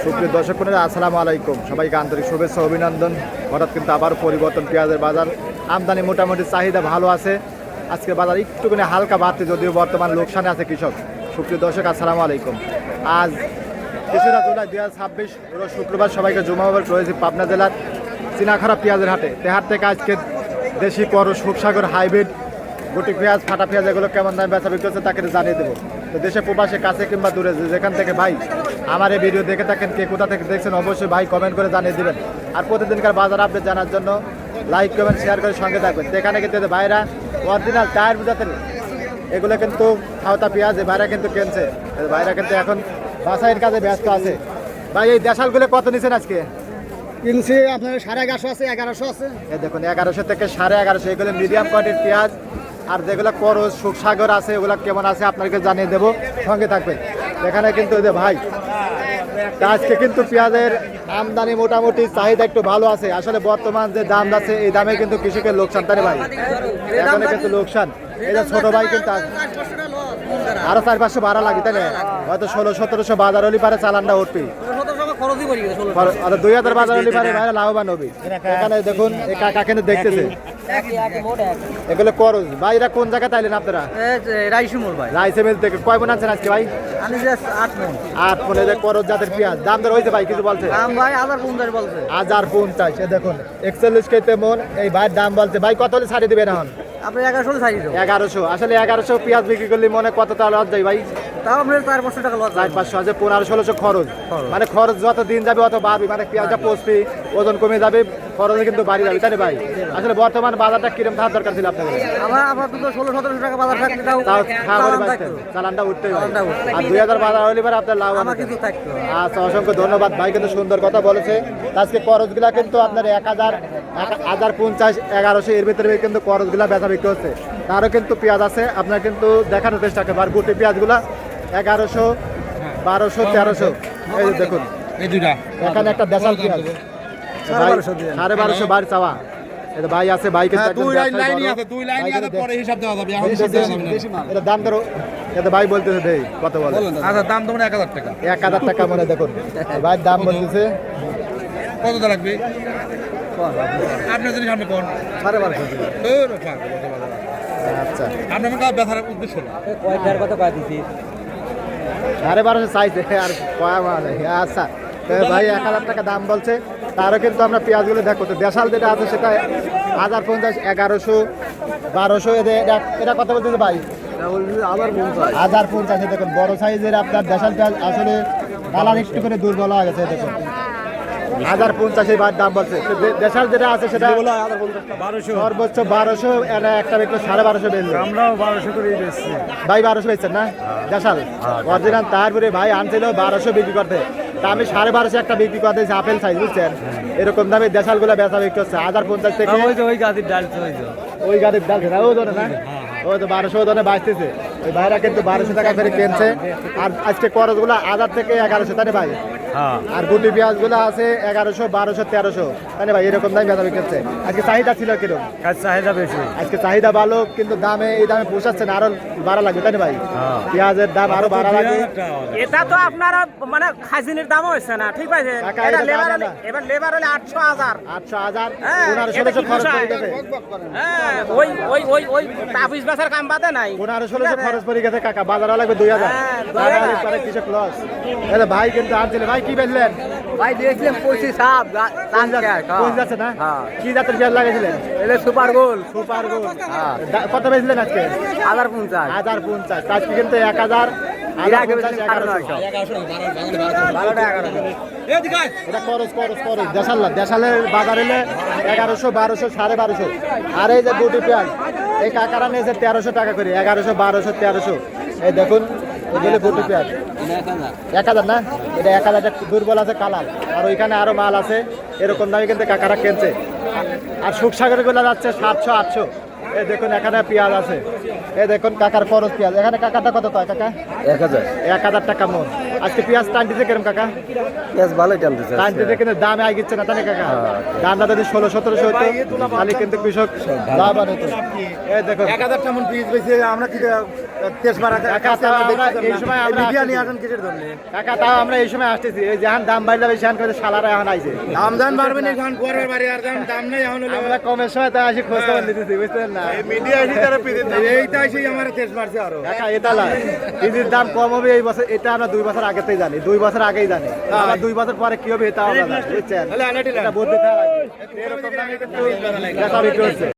সুপ্রিয় দর্শক বন্ধুরা, আসসালামু আলাইকুম। সবাইকে আন্তরিক শুভেচ্ছা অভিনন্দন। হঠাৎ কিন্তু আবার পরিবর্তন, পেঁয়াজের বাজার আমদানি মোটামুটি চাহিদা ভালো আছে। আজকে বাজার একটুখানি হালকা বাড়তে, যদিও বর্তমান লোকসানে আছে কৃষক। সুপ্রিয় দর্শক, আসসালামু আলাইকুম। আজ 3রা জুলাই 2026 রোজ শুক্রবার। সবাইকে জুমাবারক রয়েছে পাবনা জেলার চিনাখারা পেঁয়াজের হাটে। তেহার থেকে আজকে দেশি করস, রূপসাগর হাইব্রিড, গুটি পেঁয়াজ, ফাটা পেঁয়াজ এগুলো কেমন দামে বেচা বিক্রি হচ্ছে তাকে জানিয়ে দেবো। তো দেশে প্রবাসে, কাছে কিংবা দূরে যেখান থেকে ভাই আমার এই ভিডিও দেখে থাকেন, কে কোথা থেকে দেখছেন অবশ্যই ভাই কমেন্ট করে জানিয়ে দেবেন। আর প্রতিদিনকার বাজার আপডেট জানার জন্য লাইক, কমেন্ট, শেয়ার করে সঙ্গে থাকবেন। তো এখানে কিন্তু ভাইরা অরিজিনাল টায়ার বুঝাতে এগুলো কিন্তু খাওয়া পেঁয়াজ ভাইরা কিন্তু কিনছে। ভাইরা কিন্তু এখন বাসাইয়ের কাজে ব্যস্ত আছে। ভাই এই দেশালগুলো কত নিচ্ছেন আজকে? কিনছি আপনার 1150 আছে, 1100 আছে। এই দেখুন 1100 থেকে 1150 এগুলো মিডিয়াম কোয়ালিটির পেঁয়াজ। আর যেগুলো করস, সুখসাগর আছে ওগুলো কেমন আছে আপনাকে জানিয়ে দেবো, সঙ্গে থাকবে। এখানে কিন্তু ভাই আজকে কিন্তু পেঁয়াজের আমদানি মোটামুটি চাহিদা একটু ভালো আছে। আসলে বর্তমান যে দাম আছে এই দামে কিন্তু কৃষকের লোকসান, তাই ভাই এখানে কিন্তু লোকসান। এই যে ছোট ভাই কিন্তু আরো 400-500 ভাড়া লাগে, তাই না? হয়তো 1600-1700 বাজার হলে পারে চালানটা উঠবি, 2000 বাজার হলে পারে ভাইরা লাভবান হবে। এখানে দেখুন এই কাকা কিন্তু দেখতেছে এগুলো করজ। ভাই এরা কোন জায়গায় তাইলেন আপনারা? রাইসেমিল থেকে। কয় মন আনছেন আজকে ভাই? 8 মন। এই যে করজ জাতের পেঁয়াজ দাম দর হয়েছে ভাই কিছু বলছে? 1050। এ দেখুন 41 কেতে মন এই ভাইয়ের দাম বলছে। ভাই কত হলে ছাড়িয়ে দিবেন এখন? 1100। আসলে 1100 পেঁয়াজ বিক্রি করলে মনে কত টাকা লস যায় ভাই? তাও আপনার 400-500 টাকা লস। 400-500 আছে, 1500-1600 খরচ। মানে খরচ যত দিন যাবে অত বাড়বে, মানে পেঁয়াজটা পচবে, ওজন কমে যাবে, খরচ কিন্তু বাড়ি যাবে, তাই না ভাই? আসলে বর্তমান বাজারটা কিরকম থাকার দরকার ছিল আপনাদের? আমার আপাতত 1600-1700 টাকা বাজার থাকতে তাও চালানটা উঠতে হবে। আর 2000 বাজার হলে পরে আপনার লাভ আমার কিন্তু থাকতো। আচ্ছা, অসংখ্য ধন্যবাদ ভাই, কিন্তু সুন্দর কথা বলেছে। আজকে করজগুলা কিন্তু আপনার 1000, 1050, 1100 এর ভিতরে কিন্তু করজগুলা বেচা বিক্রি হচ্ছে। তারও কিন্তু পেঁয়াজ আছে, আপনার কিন্তু দেখানোর চেষ্টা করবে। আর গুটি পেঁয়াজগুলা 1100, 1200, 1300। এই দেখুন এখানে একটা দেশাল পেঁয়াজ 1250 বাড়ি চাওয়া। এটা ভাই আছে, ভাই কিন্তু এটা দাম ধরো, এটা ভাই বলতেছে দেই কত বলে? আচ্ছা, দাম তো 1000 টাকা। 1000 টাকা মনে। দেখুন ভাই দাম বলতেছে কত লাগবে আপনার যদি সামনে কোন 1250। আচ্ছা, আপনার ব্যথার উদ্দেশ্য না কথা কয় দিছি 1250 চাইছে আর কয়া মানে। আচ্ছা ভাই 1000 টাকা দাম বলছে। তারও কিন্তু আমরা পেঁয়াজগুলো দেখো, তো দেশাল যেটা আছে সেটা 1050, 1100, 1200। এটা কত বলতেছে ভাই? 1050। দেখুন বড় সাইজের আপনার দেশাল পেঁয়াজ আসলে কালার একটু করে দুর্বল হয়ে গেছে। দেখুন 1050 বার দাম বলছে। দেশাল যেটা আছে সেটা সর্বোচ্চ 1200, একটা বিক্রি 1250 বেচছে। আমরাও 1200 করে বেচছি ভাই 1200 বেচছেন না দেশাল অরিজিনাল? তারপরে ভাই আনছিল 1200 বিক্রি করতে, তা আমি 1250 একটা বিক্রি করতে আপেল সাইজ, বুঝছেন? এরকম দামে দেশাল গুলা বেচা বিক্রি হচ্ছে 1050 থেকে। ওই গাদির ডাল ওই গাড়ির ডাল খেলা ও ধরে না, ওই তো 1200 ধরে বাঁচতেছে। ওই ভাইরা কিন্তু 1200 টাকা করে কিনছে। আর আজকে করজ গুলা 1000 থেকে 1100, তাই না ভাই? আর গুটি পেঁয়াজ গুলো আছে 1100, 1200, 1300, তাই না ভাই? এরকম দামে বেচা বিক্রি হচ্ছে। আজকে চাহিদা ছিল কিরকম? চাহিদা বেশি। আজকে চাহিদা ভালো, কিন্তু দামে এই দামে পোষাচ্ছে না, আরো বাড়া লাগবে, তাই না ভাই? পেঁয়াজের দাম আরো বাড়া লাগবে। এটা তো আপনার মানে খাসিনের দামও হচ্ছে না, ঠিক আছে? এবার লেবার হলে 800-1000, 800-1000, 1500-1600 খরচ পড়ে গেছে। হ্যাঁ, ওই ওই ওই ওই তাবিজ বেচার কাম বাদে নাই। 1500-1600 খরচ পড়ে গেছে কাকা, বাজার লাগবে 2000। কৃষক লস। ভাই কিন্তু আনছিল। ভাই কি বেচলেন? ভাই দিয়েছিলাম 25 সাপ যাচ্ছে না? কি জাতের পেঁয়াজ লাগাইছিলেন? এটা সুপার গোল। সুপার গোল। কত বেচলেন আজকে? 1050। 1050। আজকে কিন্তু 1000, 1100। এটা খরচ খরচ খরচ। দেশালের বাজার এলে 1100, 1200, 1250। আর এই যে গুটি পেঁয়াজ এই কাকারা নিয়েছে 1300 টাকা করে, 1100, 1200, 1300। এই দেখুন এগুলো গুটি পেঁয়াজ 1000 না? এটা 1000 দুর্বল আছে কালার। আর ওইখানে আরো মাল আছে এরকম দামে কিন্তু কাকারা কিনছে। আর সুখসাগর গুলো যাচ্ছে 700, 800। এই দেখুন এখানে পেঁয়াজ আছে। এই দেখুন কাকার খরচ পেঁয়াজ। এখানে কাকাটা কত পায় কাকা? 1000 টাকা মন। আজকে পেঁয়াজ টানতেছে কিরম কাকা? পেঁয়াজ ভালোই টানতেছে টানতেছে কিন্তু দামে আগিচ্ছে না, তাই না কাকা? দামটা যদি 1600-1700 হতো তাহলে কিন্তু কৃষক লাভবান হতো। এই দেখো কাকা, তাও আমরা এই সময় কাকা তাও আমরা এই সময় আসতেছি, এই যেহান দাম বাড়লে সেখান করে শালারা এখন আইছে। আমরা কমের সময় তাই আসি খোঁজ খবর নিতেছি, বুঝতেন না? কাকা এটা না, পিজির দাম কম হবে এই বছর, এটা আমরা 2 বছর আগে থেকে জানি, 2 বছর আগেই জানি। আবার 2 বছর পরে কি হবে এটা আমরা জানি, বুঝছেন? এটা বলতে থাকা লাগবে। এরকম দামে কিন্তু বেচা বিক্রি হচ্ছে।